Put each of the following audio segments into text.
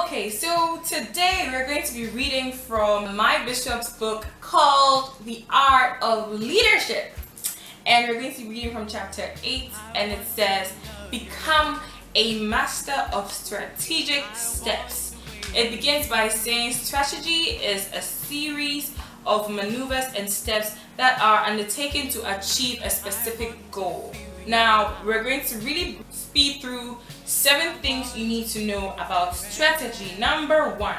Okay, so today we're going to be reading from my bishop's book called The Art of Leadership. And we're going to be reading from chapter 8, and it says, Become a master of strategic steps. It begins by saying strategy is a series of maneuvers and steps that are undertaken to achieve a specific goal. Now, we're going to really speed through 7 things you need to know about strategy. Number 1,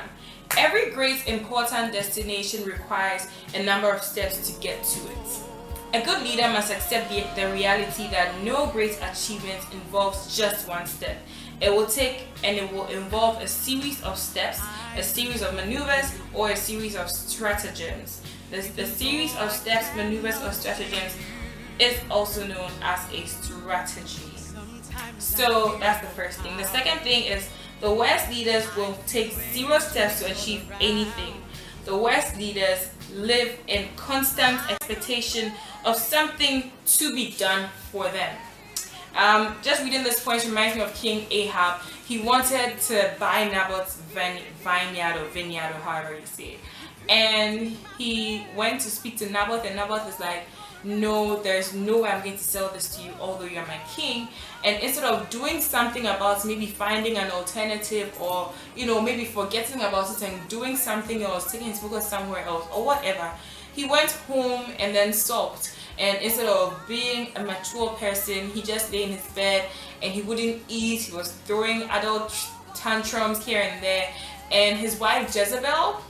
every great important destination requires a number of steps to get to it. A good leader must accept the reality that no great achievement involves just one step. It will involve a series of steps, a series of maneuvers, or a series of stratagems. The series of steps, maneuvers, or stratagems is also known as a strategy. So that's the first thing. The second thing is the worst leaders will take 0 steps to achieve anything. The worst leaders live in constant expectation of something to be done for them. Just reading this point reminds me of King Ahab. He wanted to buy Naboth's vineyard, or however you say it. And he went to speak to Naboth, and Naboth is like, no, there's no way I'm going to sell this to you, although you're my king. And instead of doing something about maybe finding an alternative, or maybe forgetting about it and doing something else, taking his focus somewhere else or whatever, he went home and then sulked. And instead of being a mature person, he just lay in his bed and he wouldn't eat. He was throwing adult tantrums here and there. And his wife Jezebel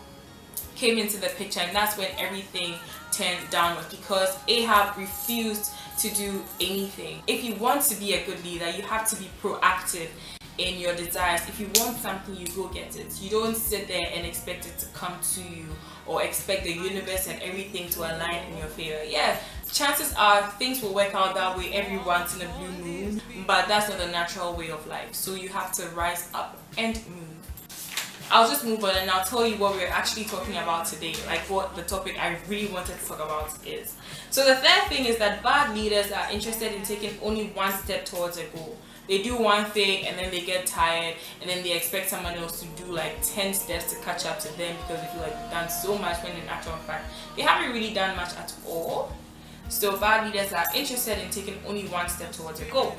came into the picture, and that's when everything turned downward, because Ahab refused to do anything. If you want to be a good leader, you have to be proactive in your desires. If you want something, you go get it. You don't sit there and expect it to come to you, or expect the universe and everything to align in your favor. Yeah, chances are things will work out that way every once in a blue moon, but that's not the natural way of life. So you have to rise up and move. I'll just move on and I'll tell you what we're actually talking about today, like what the topic I really wanted to talk about is. So the third thing is that bad leaders are interested in taking only one step towards a goal. They do one thing and then they get tired, and then they expect someone else to do like 10 steps to catch up to them, because they feel like they've done so much, when in actual fact they haven't really done much at all. So bad leaders are interested in taking only one step towards a goal.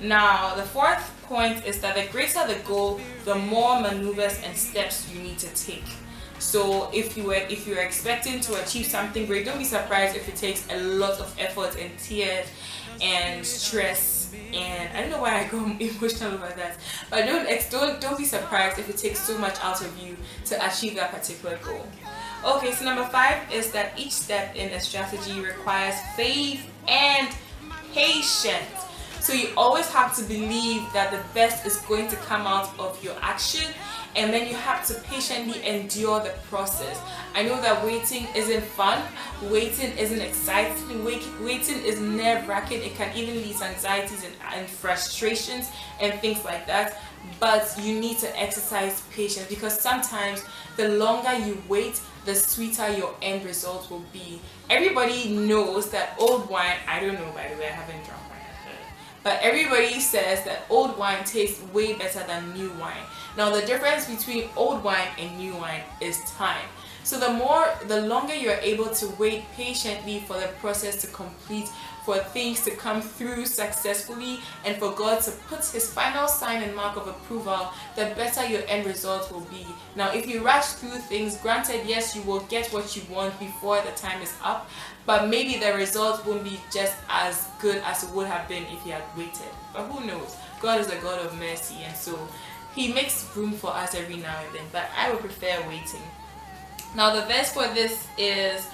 Now, the fourth point is that the greater the goal, the more maneuvers and steps you need to take. So if you're expecting to achieve something great, don't be surprised if it takes a lot of effort and tears and stress. And I don't know why I go emotional over that, but don't be surprised if it takes so much out of you to achieve that particular goal. Okay, so number 5 is that each step in a strategy requires faith and patience. So you always have to believe that the best is going to come out of your action, and then you have to patiently endure the process. I know that waiting isn't fun, waiting isn't exciting, waiting is nerve-wracking. It can even lead to anxieties and frustrations and things like that. But you need to exercise patience, because sometimes the longer you wait, the sweeter your end result will be. Everybody knows that old wine, I don't know, by the way, I haven't drunk wine, but everybody says that old wine tastes way better than new wine. Now the difference between old wine and new wine is time. So the longer you're able to wait patiently for the process to complete, for things to come through successfully, and for God to put his final sign and mark of approval, the better your end result will be. Now if you rush through things, granted, yes, you will get what you want before the time is up, but maybe the result won't be just as good as it would have been if you had waited. But who knows? God is a God of mercy, and so he makes room for us every now and then, but I would prefer waiting. Now the verse for this is,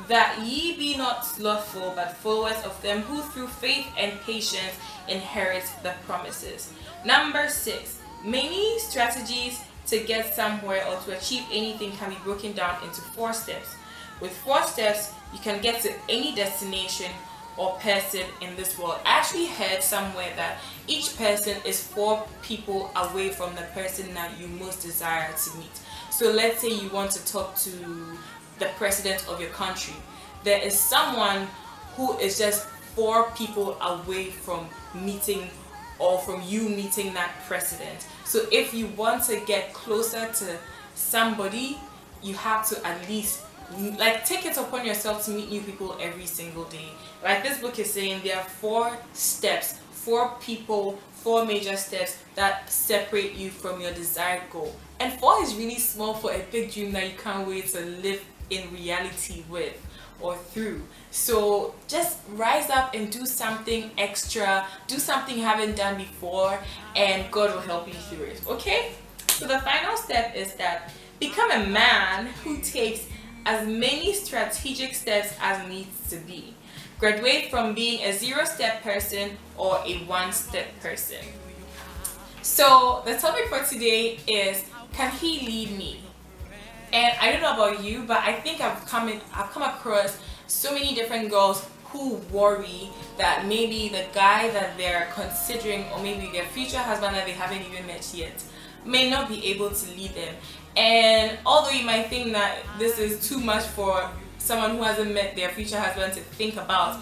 that ye be not slothful, but followers of them who through faith and patience inherit the promises. Number 6, many strategies to get somewhere or to achieve anything can be broken down into 4 steps. With 4 steps, you can get to any destination or person in this world. I actually heard somewhere that each person is 4 people away from the person that you most desire to meet. So let's say you want to talk to the president of your country. There is someone who is just 4 people away from meeting or from you meeting that precedent. So if you want to get closer to somebody, you have to at least like take it upon yourself to meet new people every single day. Like this book is saying, there are 4 steps, 4 people, 4 major steps that separate you from your desired goal. And 4 is really small for a big dream that you can't wait to live in reality with or through. So just rise up and do something extra, do something you haven't done before, and God will help you through it. Okay? So the final step is that become a man who takes as many strategic steps as needs to be. Graduate from being a 0-step person or a 1-step person. So the topic for today is, can he lead me? And I don't know about you, but I think I've come across so many different girls who worry that maybe the guy that they're considering, or maybe their future husband that they haven't even met yet, may not be able to lead them. And although you might think that this is too much for someone who hasn't met their future husband to think about,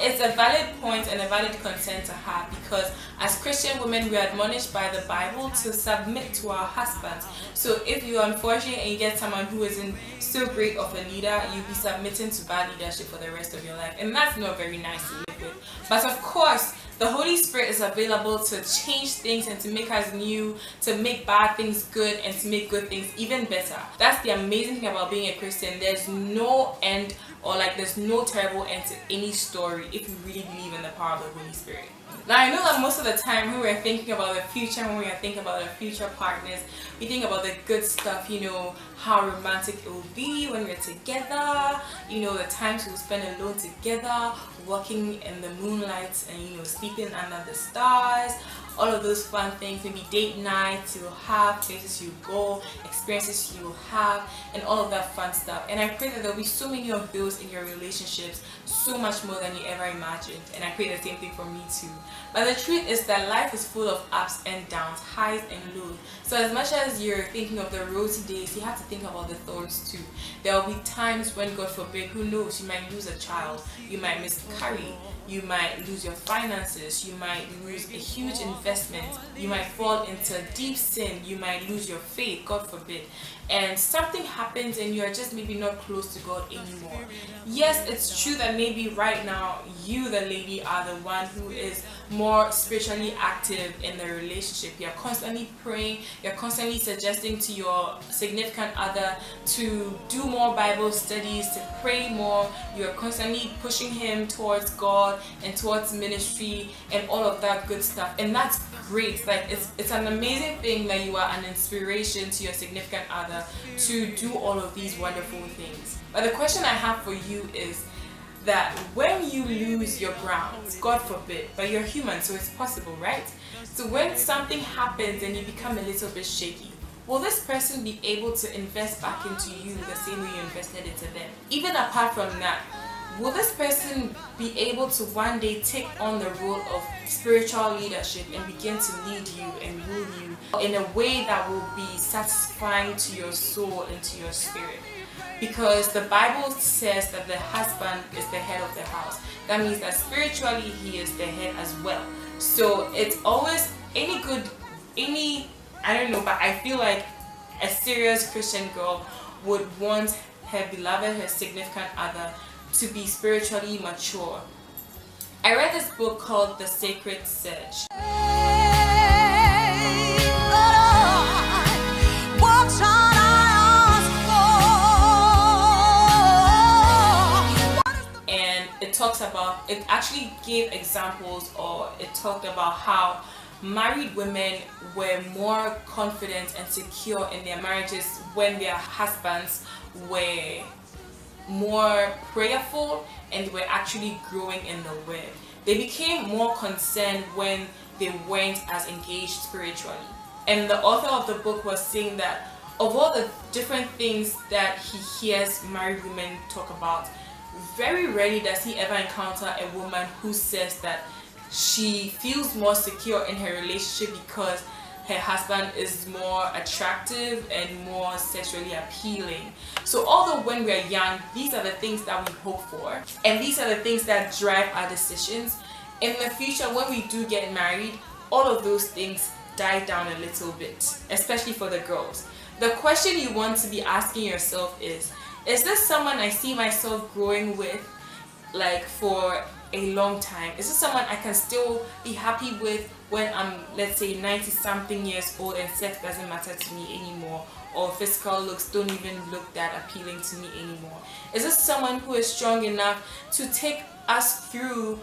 it's a valid point and a valid concern to have, because as Christian women we are admonished by the Bible to submit to our husbands. So if you're unfortunate and you get someone who isn't so great of a leader, you'll be submitting to bad leadership for the rest of your life, and that's not very nice to live with. But of course, the Holy Spirit is available to change things and to make us new, to make bad things good, and to make good things even better. That's the amazing thing about being a Christian. There's no end, or like there's no terrible end to any story if you really believe in the power of the Holy Spirit. Now I know that most of the time when we're thinking about the future, when we're thinking about our future partners, we think about the good stuff, you know, how romantic it will be when we're together, you know, the times we'll spend alone together, walking in the moonlight and, you know, sleeping under the stars, all of those fun things, maybe date nights you'll have, places you go, experiences you'll have, and all of that fun stuff. And I pray that there'll be so many of those in your relationships, so much more than you ever imagined. And I pray the same thing for me too. But the truth is that life is full of ups and downs, highs and lows. So as much as you're thinking of the rosy days, you have to think about the thorns too. There will be times when, God forbid, who knows, you might lose a child, you might miscarry, you might lose your finances, you might lose a huge investment, you might fall into deep sin, you might lose your faith, God forbid, and something happens and you're just maybe not close to God anymore. Yes, it's true that maybe right now you, the lady, are the one who is more spiritually active in the relationship. You're constantly praying, you're constantly suggesting to your significant other to do more Bible studies, to pray more, you're constantly pushing him towards God and towards ministry and all of that good stuff, and that's great. Like it's an amazing thing that you are an inspiration to your significant other to do all of these wonderful things. But the question I have for you is that when you lose your ground, God forbid, but you're human, so it's possible, right? So when something happens and you become a little bit shaky, will this person be able to invest back into you the same way you invested into them? Even apart from that, will this person be able to one day take on the role of spiritual leadership and begin to lead you and rule you in a way that will be satisfying to your soul and to your spirit? Because the Bible says that the husband is the head of the house. That means that spiritually he is the head as well. So it's always I don't know, but I feel like a serious Christian girl would want her beloved, her significant other, to be spiritually mature. I read this book called The Sacred Search. It actually gave examples, or it talked about how married women were more confident and secure in their marriages when their husbands were more prayerful and were actually growing in the word. They became more concerned when they weren't as engaged spiritually. And the author of the book was saying that of all the different things that he hears married women talk about, very rarely does he ever encounter a woman who says that she feels more secure in her relationship because her husband is more attractive and more sexually appealing. So although when we're young, these are the things that we hope for, and these are the things that drive our decisions, in the future when we do get married, all of those things die down a little bit, especially for the girls. The question you want to be asking yourself is this someone I see myself growing with, like, for a long time? Is this someone I can still be happy with when I'm, let's say, 90 something years old and sex doesn't matter to me anymore, or physical looks don't even look that appealing to me anymore? Is this someone who is strong enough to take us through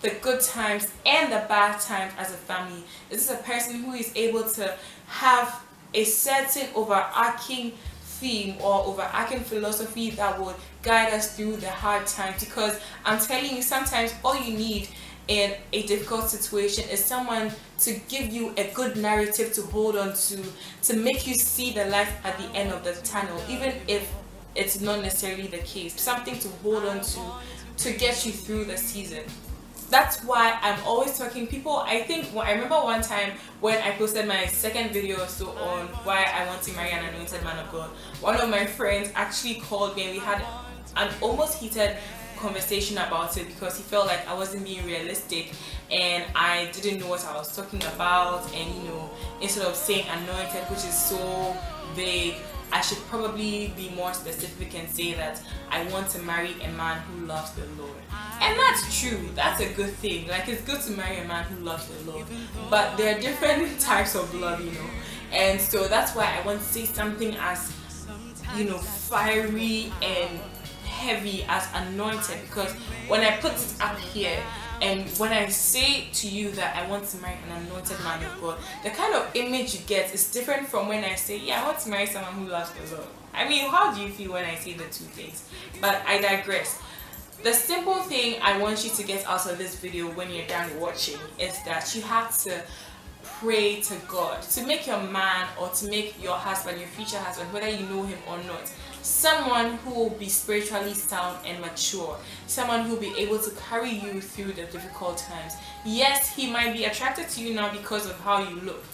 the good times and the bad times as a family? Is this a person who is able to have a certain overarching theme or overarching philosophy that would guide us through the hard times? Because I'm telling you, sometimes all you need in a difficult situation is someone to give you a good narrative to hold on to make you see the light at the end of the tunnel, even if it's not necessarily the case. Something to hold on to get you through the season. That's why I'm always talking people. I remember one time when I posted my second video or so on why I want to marry an anointed man of God, one of my friends actually called me and we had an almost heated conversation about it, because he felt like I wasn't being realistic and I didn't know what I was talking about, and instead of saying anointed, which is so vague, I should probably be more specific and say that I want to marry a man who loves the Lord. And that's true. That's a good thing. Like, it's good to marry a man who loves the Lord. But there are different types of love, And so that's why I want to say something as, fiery and heavy as anointed. Because when I put it up here, and when I say to you that I want to marry an anointed man of God, the kind of image you get is different from when I say, I want to marry someone who loves the Lord. I mean, how do you feel when I say the two things? But I digress. The simple thing I want you to get out of this video when you're done watching is that you have to pray to God to make your man, or to make your husband, your future husband, whether you know him or not, someone who will be spiritually sound and mature, someone who will be able to carry you through the difficult times. Yes, he might be attracted to you now because of how you look,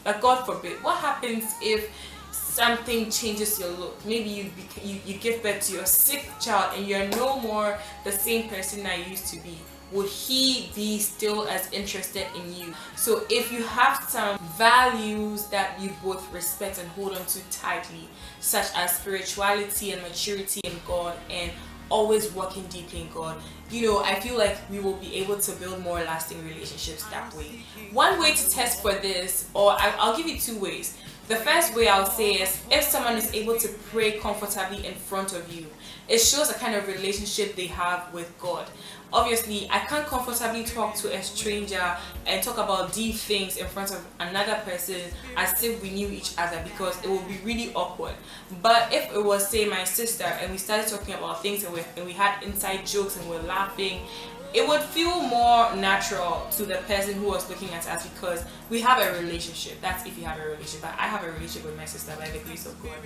but God forbid, what happens if something changes your look? Maybe you give birth to your sick child and you're no more the same person that you used to be. Would he be still as interested in you? So if you have some values that you both respect and hold on to tightly, such as spirituality and maturity in God and always working deeply in God, I feel like we will be able to build more lasting relationships that way. One way to test for this, or I'll give you two ways. The first way I'll say is, if someone is able to pray comfortably in front of you, it shows the kind of relationship they have with God. Obviously, I can't comfortably talk to a stranger and talk about deep things in front of another person as if we knew each other, because it would be really awkward. But if it was, say, my sister, and we started talking about things and we had inside jokes and we're laughing, it would feel more natural to the person who was looking at us, because we have a relationship. That's if you have a relationship. But I have a relationship with my sister by the grace of God.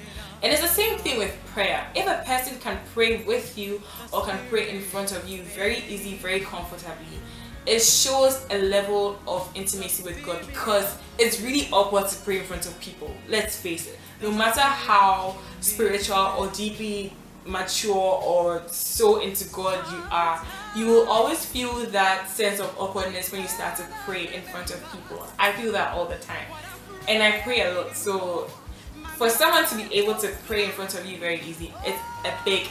And it's the same thing with prayer. If a person can pray with you or can pray in front of you very easy, very comfortably, it shows a level of intimacy with God, because it's really awkward to pray in front of people. Let's face it. No matter how spiritual or deeply mature or so into God you are, you will always feel that sense of awkwardness when you start to pray in front of people. I feel that all the time, and I pray a lot. So for someone to be able to pray in front of you very easy, it's a big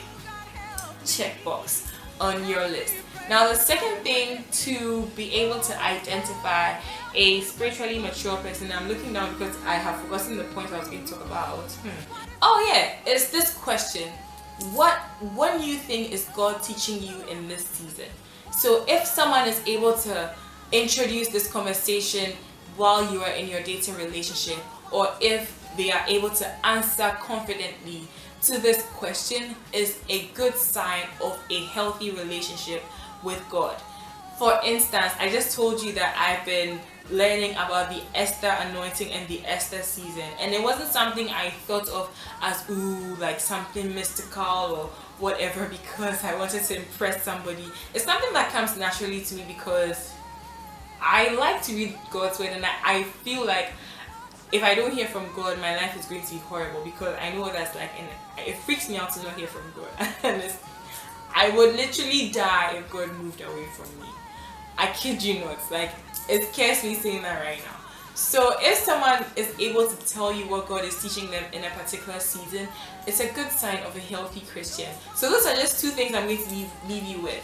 checkbox on your list. Now, the second thing to be able to identify a spiritually mature person, I'm looking down because I have forgotten the point I was going to talk about. Oh yeah, it's this question. What new thing is God teaching you in this season? So if someone is able to introduce this conversation while you are in your dating relationship, or if they are able to answer confidently to this question, is a good sign of a healthy relationship with God. For instance, I just told you that I've been learning about the Esther anointing and the Esther season, and it wasn't something I thought of as like something mystical or whatever because I wanted to impress somebody. It's something that comes naturally to me because I like to read God's word, and I feel like if I don't hear from God, my life is going to be horrible, because I know what that's like, and it freaks me out to not hear from God. And I would literally die if God moved away from me. I kid you not. Like, It scares me saying that right now. So if someone is able to tell you what God is teaching them in a particular season, it's a good sign of a healthy Christian. So those are just two things I'm going to leave you with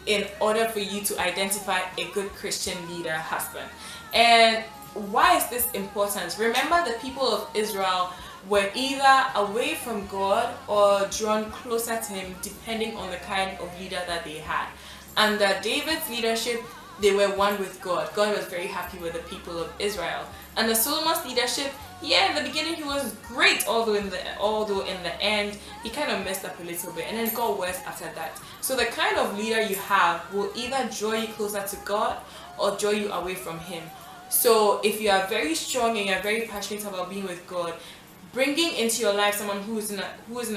in order for you to identify a good Christian leader husband. And why is this important? Remember, the people of Israel were either away from God or drawn closer to him depending on the kind of leader that they had. Under David's leadership, they were one with God. God was very happy with the people of Israel. Under Solomon's leadership, yeah, in the beginning he was great, although in the end he kind of messed up a little bit, and then it got worse after that. So the kind of leader you have will either draw you closer to God or draw you away from him. So if you are very strong and you are very passionate about being with God, bringing into your life someone who isn't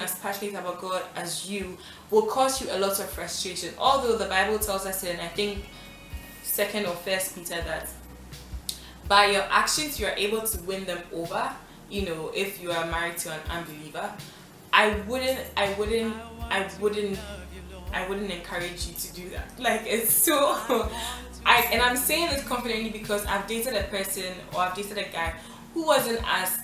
as passionate about God as you will cause you a lot of frustration. Although the Bible tells us in, I think, 2nd or 1st Peter, that by your actions you are able to win them over. You know, if you are married to an unbeliever, I wouldn't encourage you to do that. Like, it's so and I'm saying this confidently because I've dated a person, or I've dated a guy who wasn't as,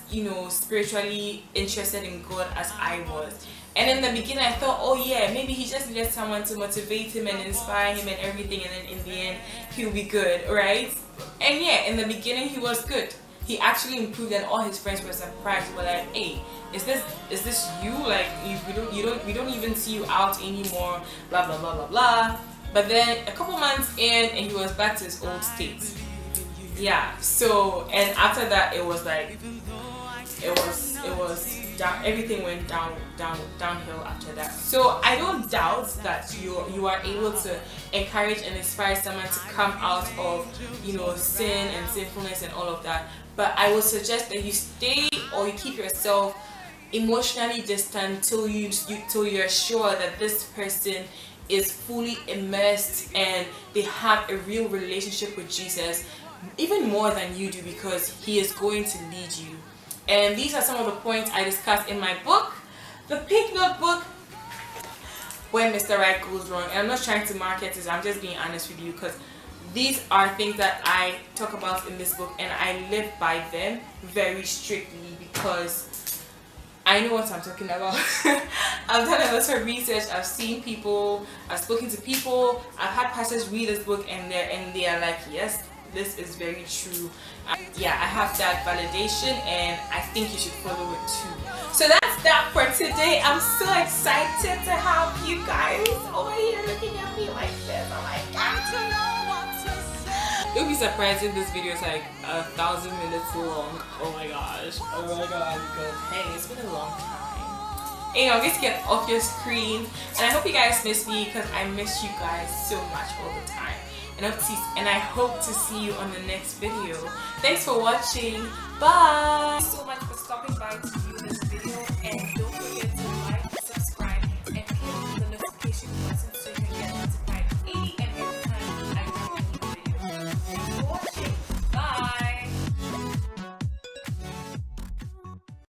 spiritually interested in God as I was. And in the beginning I thought, oh yeah, maybe he just needed someone to motivate him and inspire him and everything, and then in the end he'll be good, right? And yeah, in the beginning he was good. He actually improved, and all his friends were surprised. They were like, hey, is this you? Like, we don't even see you out anymore, blah blah blah blah blah. But then a couple months in and he was back to his old state. Yeah, so, and after that it was like it was down, everything went downhill after that. So I don't doubt that you are able to encourage and inspire someone to come out of sin and sinfulness and all of that. But I would suggest that you stay, or you keep yourself emotionally distant till you're sure that this person is fully immersed and they have a real relationship with Jesus, even more than you do, because he is going to lead you. And these are some of the points I discussed in my book, The Pink Notebook, When Mr. Right Goes Wrong. And I'm not trying to market this, I'm just being honest with you, because these are things that I talk about in this book, and I live by them very strictly because I know what I'm talking about. I've done a lot of research, I've seen people, I've spoken to people, I've had pastors read this book and they are like, yes, this is very true. Yeah, I have that validation, and I think you should follow it too. So that's that for today. I'm so excited to have you guys over here looking at me like this. Oh my god. You'll be surprised if this video is like 1,000 minutes long. Oh my gosh. Oh my god. Because hey, it's been a long time. And I'm going to get off your screen. And I hope you guys miss me, because I miss you guys so much all the time. And I hope to see you on the next video. Thanks for watching. Bye. Thanks so much for stopping by to view this